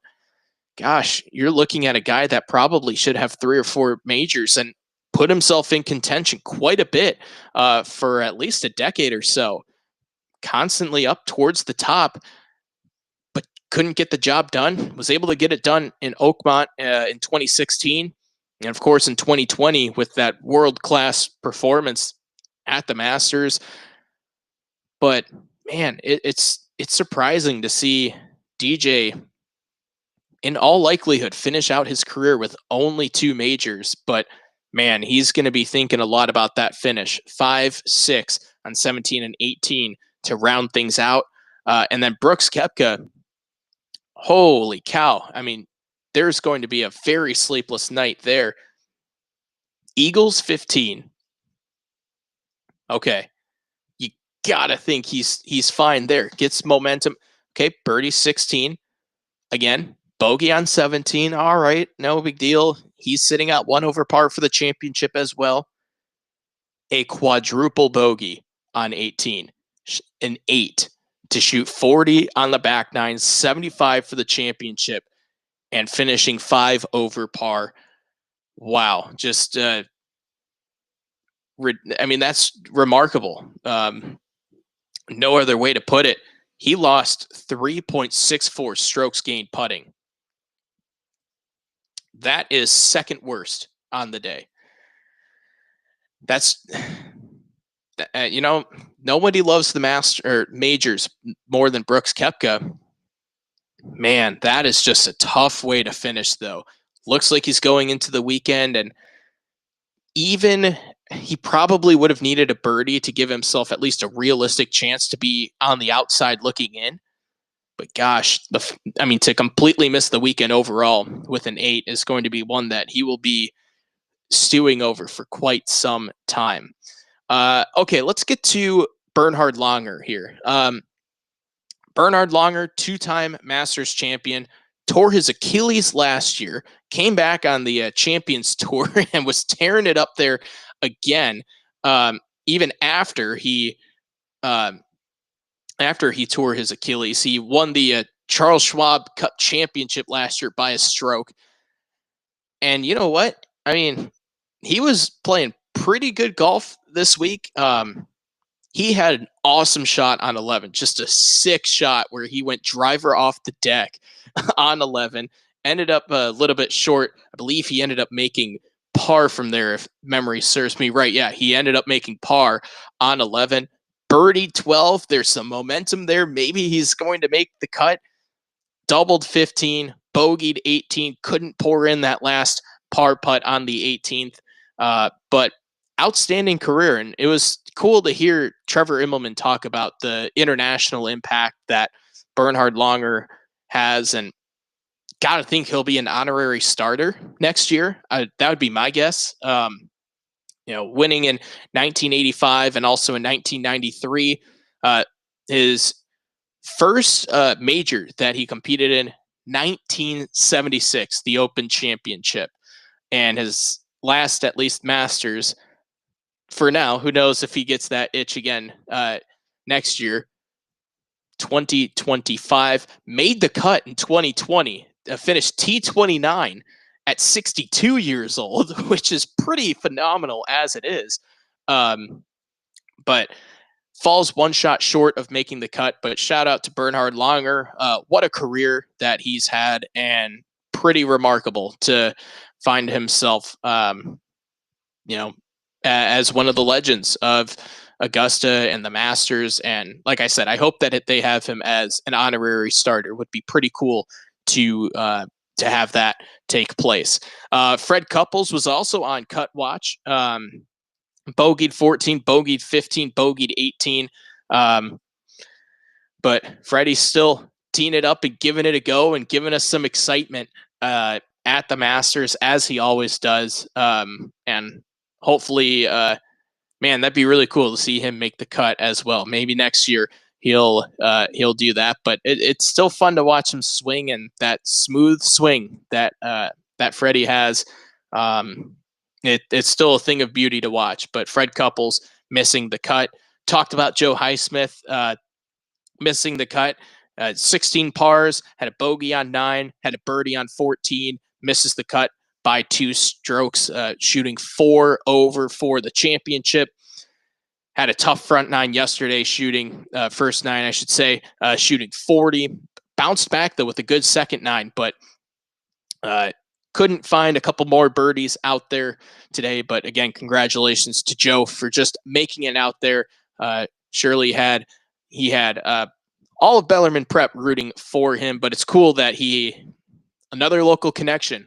gosh, you're looking at a guy that probably should have 3 or 4 majors and put himself in contention quite a bit for at least a decade or so, constantly up towards the top, but couldn't get the job done. Was able to get it done in Oakmont in 2016. And of course, in 2020, with that world-class performance at the Masters. But man, it's surprising to see DJ in all likelihood finish out his career with only 2 majors. But man, he's going to be thinking a lot about that finish. 5, 6 on 17 and 18 to round things out. And then Brooks Koepka, holy cow. I mean, there's going to be a very sleepless night there. Eagles 15. Okay. You got to think he's fine there. Gets momentum. Okay, birdie 16. Again, bogey on 17. All right, no big deal. He's sitting at 1 over par for the championship as well. A quadruple bogey on 18. An 8 to shoot 40 on the back nine, 75 for the championship, and finishing 5 over par. Wow, just I mean, that's remarkable. No other way to put it. He lost 3.64 strokes gained putting. That is second worst on the day. That's you know, nobody loves the master or majors more than Brooks Koepka. Man, that is just a tough way to finish, though. Looks like he's going into the weekend, and even he probably would have needed a birdie to give himself at least a realistic chance to be on the outside looking in. But gosh, I mean, to completely miss the weekend overall with an 8 is going to be one that he will be stewing over for quite some time. Okay, let's get to Bernhard Langer here. Bernhard Langer, two-time Masters champion, tore his Achilles last year, came back on the Champions Tour and was tearing it up there again. Even um, after he tore his Achilles, he won the Charles Schwab Cup Championship last year by a stroke. And you know what? I mean, he was playing pretty good golf this week. He had an awesome shot on 11, just a sick shot where he went driver off the deck on 11, ended up a little bit short. I believe he ended up making par from there, if memory serves me right. Yeah, he ended up making par on 11. Birdie 12. There's some momentum there. Maybe he's going to make the cut. Doubled 15, bogeyed 18, couldn't pour in that last par putt on the 18th. But outstanding career. And it was cool to hear Trevor Immelman talk about the international impact that Bernhard Langer has. And got to think he'll be an honorary starter next year. That would be my guess. Winning in 1985 and also in 1993. His first major that he competed in 1976, the Open Championship, and his last, at least, Masters. For now, who knows if he gets that itch again next year. 2025, made the cut in 2020, finished T29 at 62 years old, which is pretty phenomenal as it is. But falls one shot short of making the cut. But shout out to Bernhard Langer. What a career that he's had, and pretty remarkable to find himself, as one of the legends of Augusta and the Masters. And like I said, I hope that they have him as an honorary starter. Would be pretty cool to have that take place. Fred Couples was also on Cut Watch. Bogeyed 14, bogeyed 15, bogeyed 18. But Freddie's still teeing it up and giving it a go and giving us some excitement at the Masters, as he always does. And hopefully, man, that'd be really cool to see him make the cut as well. Maybe next year he'll do that. But it's still fun to watch him swing, and that smooth swing that Freddie has. It's still a thing of beauty to watch. But Fred Couples missing the cut. Talked about Joe Highsmith missing the cut. 16 pars, had a bogey on 9, had a birdie on 14, misses the cut by 2 strokes, shooting 4 over for the championship. Had a tough front 9 yesterday, shooting first 9, I should say, shooting 40. Bounced back, though, with a good second 9, but couldn't find a couple more birdies out there today. But again, congratulations to Joe for just making it out there. Surely he had all of Bellarmine Prep rooting for him, but it's cool that another local connection,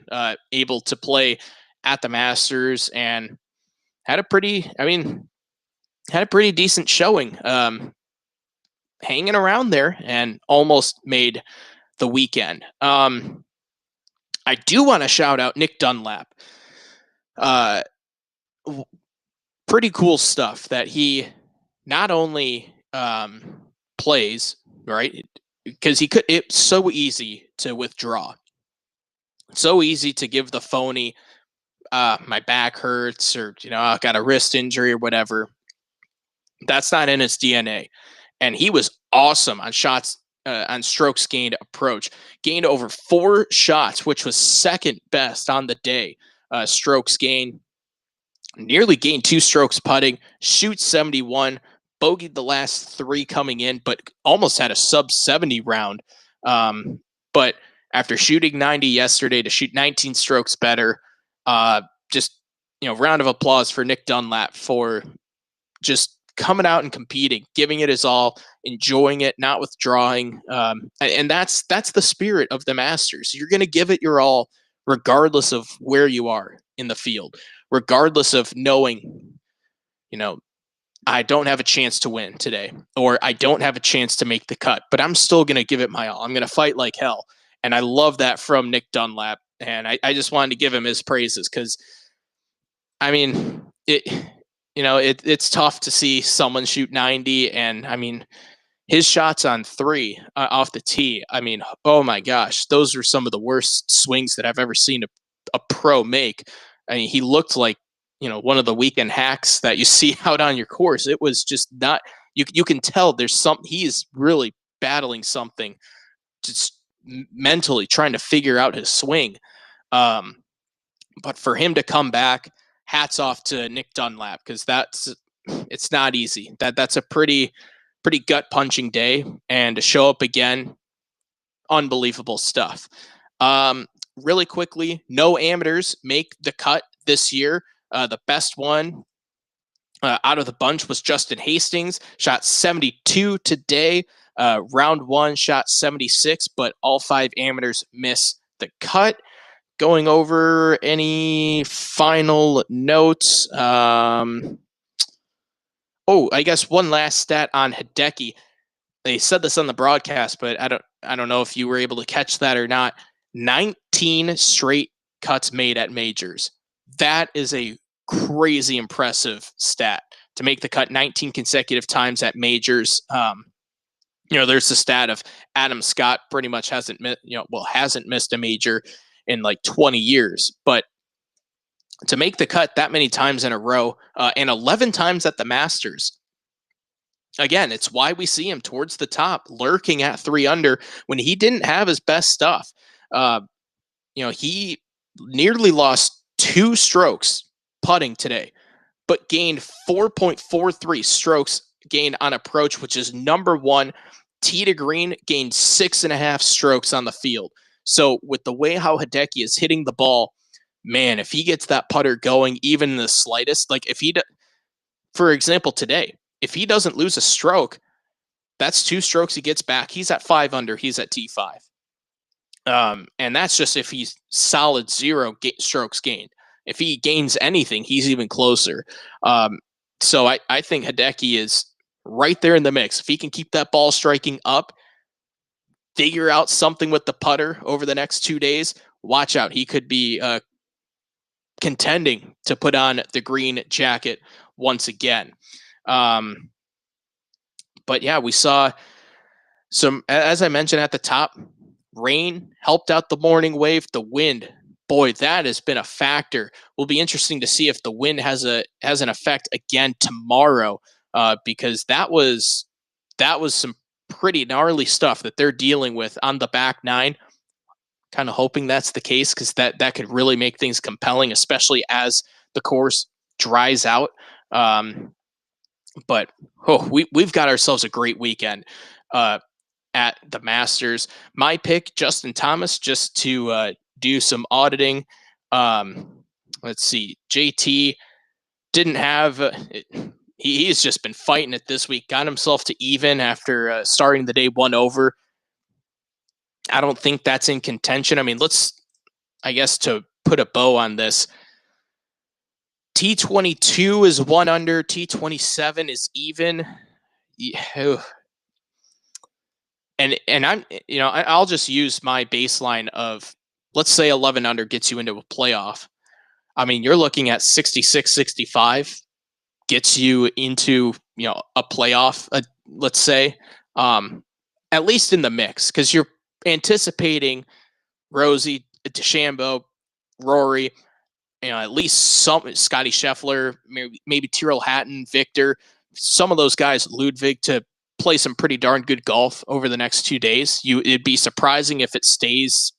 able to play at the Masters, and had a pretty decent showing, hanging around there, and almost made the weekend. I do want to shout out Nick Dunlap. Pretty cool stuff that he not only plays, right? Because it's so easy to withdraw. So easy to give the phony, my back hurts, or, I got a wrist injury or whatever. That's not in his DNA. And he was awesome on shots, on strokes gained approach. Gained over 4 shots, which was second best on the day. strokes gained, nearly gained 2 strokes putting, shoots 71, bogeyed the last 3 coming in, but almost had a sub 70 round. But after shooting 90 yesterday to shoot 19 strokes better, just, round of applause for Nick Dunlap for just coming out and competing, giving it his all, enjoying it, not withdrawing. And that's the spirit of the Masters. You're going to give it your all, regardless of where you are in the field, regardless of knowing, I don't have a chance to win today, or I don't have a chance to make the cut, but I'm still going to give it my all. I'm going to fight like hell. And I love that from Nick Dunlap. And I just wanted to give him his praises because, I mean, it's tough to see someone shoot 90. And I mean, his shots on 3 off the tee, I mean, oh my gosh, those are some of the worst swings that I've ever seen a pro make. I mean, he looked like, one of the weekend hacks that you see out on your course. It was just not, you can tell there's he's really battling something, just mentally trying to figure out his swing. But for him to come back, hats off to Nick Dunlap, because it's not easy. That's a pretty gut punching day, and to show up again, unbelievable stuff. Really quickly, no amateurs make the cut this year. The best one out of the bunch was Justin Hastings, shot 72 today. Round 1 shot 76, but all 5 amateurs miss the cut. Going over any final notes. I guess one last stat on Hideki. They said this on the broadcast, but I don't know if you were able to catch that or not. 19 straight cuts made at majors. That is a crazy impressive stat, to make the cut 19 consecutive times at majors. There's the stat of Adam Scott pretty much hasn't missed a major in like 20 years, but to make the cut that many times in a row, and 11 times at the Masters. Again, it's why we see him towards the top, lurking at 3 under when he didn't have his best stuff. He nearly lost 2 strokes putting today, but gained 4.43 strokes gained on approach, which is number 1. Tee to green, gained 6.5 strokes on the field. So with the way how Hideki is hitting the ball, man, if he gets that putter going even in the slightest, like for example, today, if he doesn't lose a stroke, that's 2 strokes he gets back. He's at 5 under. He's at T5. And that's just if he's solid 0 strokes gained. If he gains anything, he's even closer. So I think Hideki is right there in the mix. If he can keep that ball striking up, figure out something with the putter over the next 2 days, watch out. He could be contending to put on the green jacket once again. But yeah, we saw some, as I mentioned at the top, rain helped out the morning wave. The wind, boy, that has been a factor. Will be interesting to see if the wind has an effect again tomorrow, because that was some pretty gnarly stuff that they're dealing with on the back 9. Kind of hoping that's the case, because that could really make things compelling, especially as the course dries out. But we've got ourselves a great weekend at the Masters. My pick, Justin Thomas, just to do some auditing. Let's see, JT didn't have he's just been fighting it this week. Got himself to even after starting the day 1 over. I don't think that's in contention. I mean, I guess to put a bow on this, T22 is 1 under, T27 is even. And I'm, I'll just use my baseline of, let's say 11 under gets you into a playoff. I mean, you're looking at 66, 65 gets you into, a playoff, let's say, at least in the mix, because you're anticipating Rosie, DeChambeau, Rory, at least some Scotty Scheffler, maybe Tyrrell Hatton, Victor, some of those guys, Ludwig, to play some pretty darn good golf over the next 2 days. It'd be surprising if it stays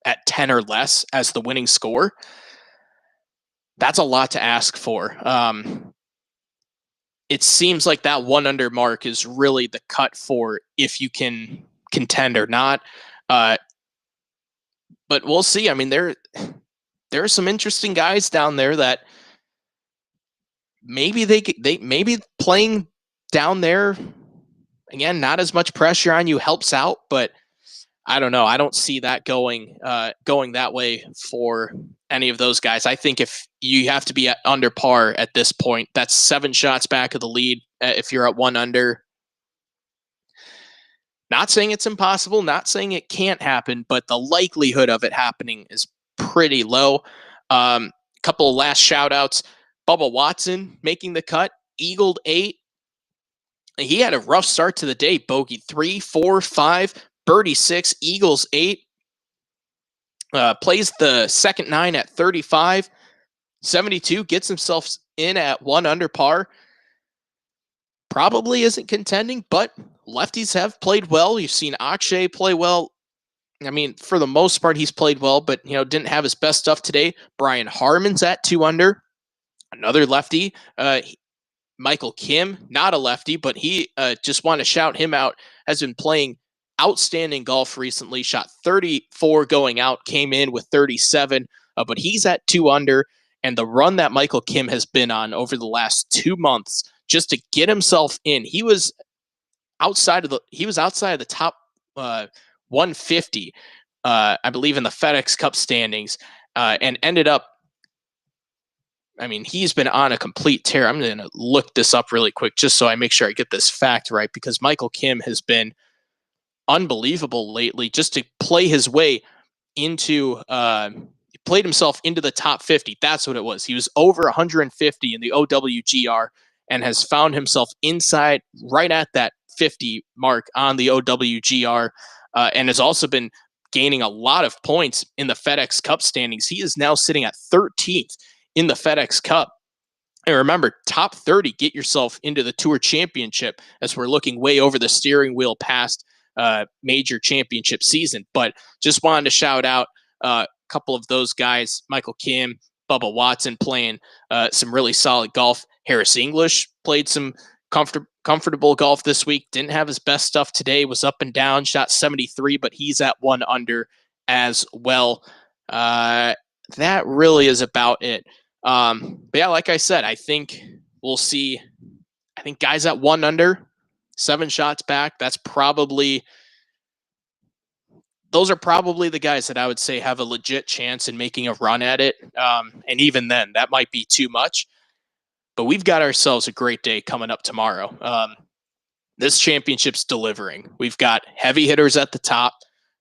at 10 or less as the winning score. That's a lot to ask for. It seems like that 1 under mark is really the cut for if you can contend or not. But we'll see. I mean, there are some interesting guys down there that maybe they maybe playing down there again. Not as much pressure on you helps out, but I don't know. I don't see that going that way for any of those guys. I think if you have to be at under par at this point, that's 7 shots back of the lead. If you're at 1 under, not saying it's impossible, not saying it can't happen, but the likelihood of it happening is pretty low. Couple of last shout outs. Bubba Watson making the cut, eagled 8. He had a rough start to the day. Bogey 3, 4, 5, birdie 6, eagles 8. Plays the second 9 at 35. 72, gets himself in at 1 under par. Probably isn't contending, but lefties have played well. You've seen Akshay play well. I mean, for the most part, he's played well, but didn't have his best stuff today. Brian Harman's at 2 under, another lefty. Michael Kim, not a lefty, but he just want to shout him out. Has been playing outstanding golf recently. Shot 34 going out, came in with 37, but he's at 2 under. And the run that Michael Kim has been on over the last 2 months, just to get himself in, he was outside of the top 150, I believe, in the FedEx Cup standings, and ended up. I mean, he's been on a complete tear. I'm going to look this up really quick just so I make sure I get this fact right, because Michael Kim has been unbelievable lately. Just to play his way into, he played himself into the top 50. That's what it was. He was over 150 in the OWGR and has found himself inside right at that 50 mark on the OWGR, and has also been gaining a lot of points in the FedEx Cup standings. He is now sitting at 13th in the FedEx Cup. And remember, top 30, get yourself into the Tour Championship, as we're looking way over the steering wheel past major championship season. But just wanted to shout out a couple of those guys, Michael Kim, Bubba Watson, playing some really solid golf. Harris English played some comfortable golf this week. Didn't have his best stuff today, was up and down, shot 73, but he's at 1 under as well. That really is about it. But yeah, like I said, I think we'll see. I think guys at 1 under, 7 shots back. Those are probably the guys that I would say have a legit chance in making a run at it. And even then, that might be too much. But we've got ourselves a great day coming up tomorrow. This championship's delivering. We've got heavy hitters at the top,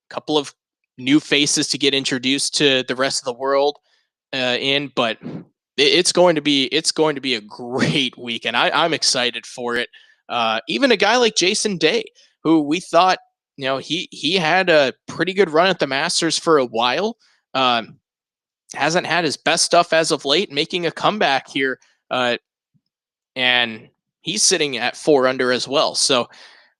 a couple of new faces to get introduced to the rest of the world but it's going to be a great week, and I'm excited for it. Even a guy like Jason Day, who we thought, he had a pretty good run at the Masters for a while, hasn't had his best stuff as of late, making a comeback here, and he's sitting at 4 under as well. So,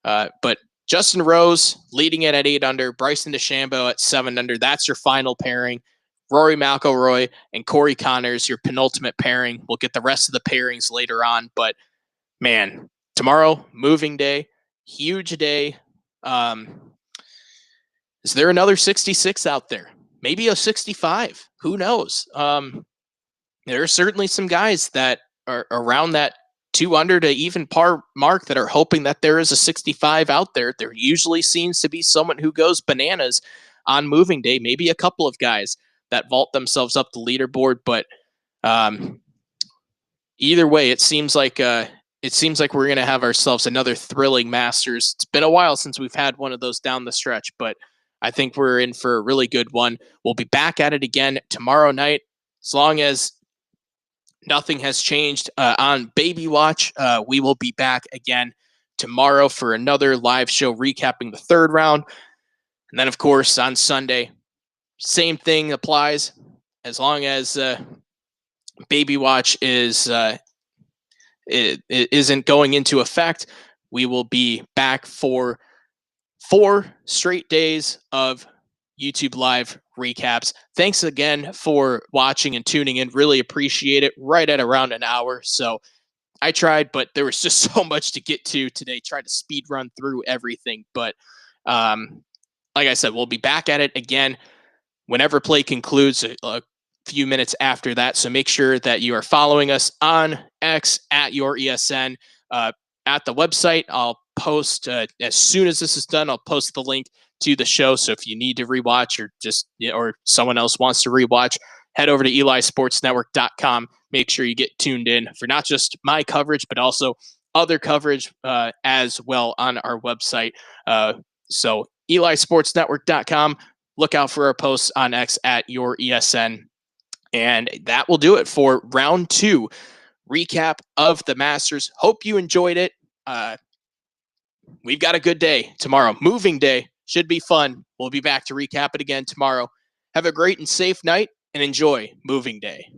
but Justin Rose leading it at 8 under, Bryson DeChambeau at 7 under. That's your final pairing. Rory McIlroy and Corey Connors, your penultimate pairing. We'll get the rest of the pairings later on. But, man, tomorrow, moving day, huge day. Is there another 66 out there? Maybe a 65. Who knows? There are certainly some guys that are around that 2 under to even par mark that are hoping that there is a 65 out there. There usually seems to be someone who goes bananas on moving day, maybe a couple of guys that vault themselves up the leaderboard. But either way, it seems like we're going to have ourselves another thrilling Masters. It's been a while since we've had one of those down the stretch, but I think we're in for a really good one. We'll be back at it again tomorrow night, as long as nothing has changed on Baby Watch. We will be back again tomorrow for another live show recapping the 3rd round. And then, of course, on Sunday, same thing applies. As long as Baby Watch isn't going into effect, we will be back for 4 straight days of YouTube Live recaps. Thanks again for watching and tuning in. Really appreciate it. Right at around an hour. So I tried, but there was just so much to get to today. Tried to speed run through everything. But like I said, we'll be back at it again whenever play concludes, a few minutes after that. So make sure that you are following us on X at your ESN. At the website, I'll post as soon as this is done. I'll post the link to the show. So if you need to rewatch or someone else wants to rewatch, head over to elisportsnetwork.com. Make sure you get tuned in for not just my coverage, but also other coverage as well on our website. So elisportsnetwork.com. Look out for our posts on X at your ESN. And that will do it for round 2 recap of the Masters. Hope you enjoyed it. We've got a good day tomorrow. Moving day. Should be fun. We'll be back to recap it again tomorrow. Have a great and safe night and enjoy moving day.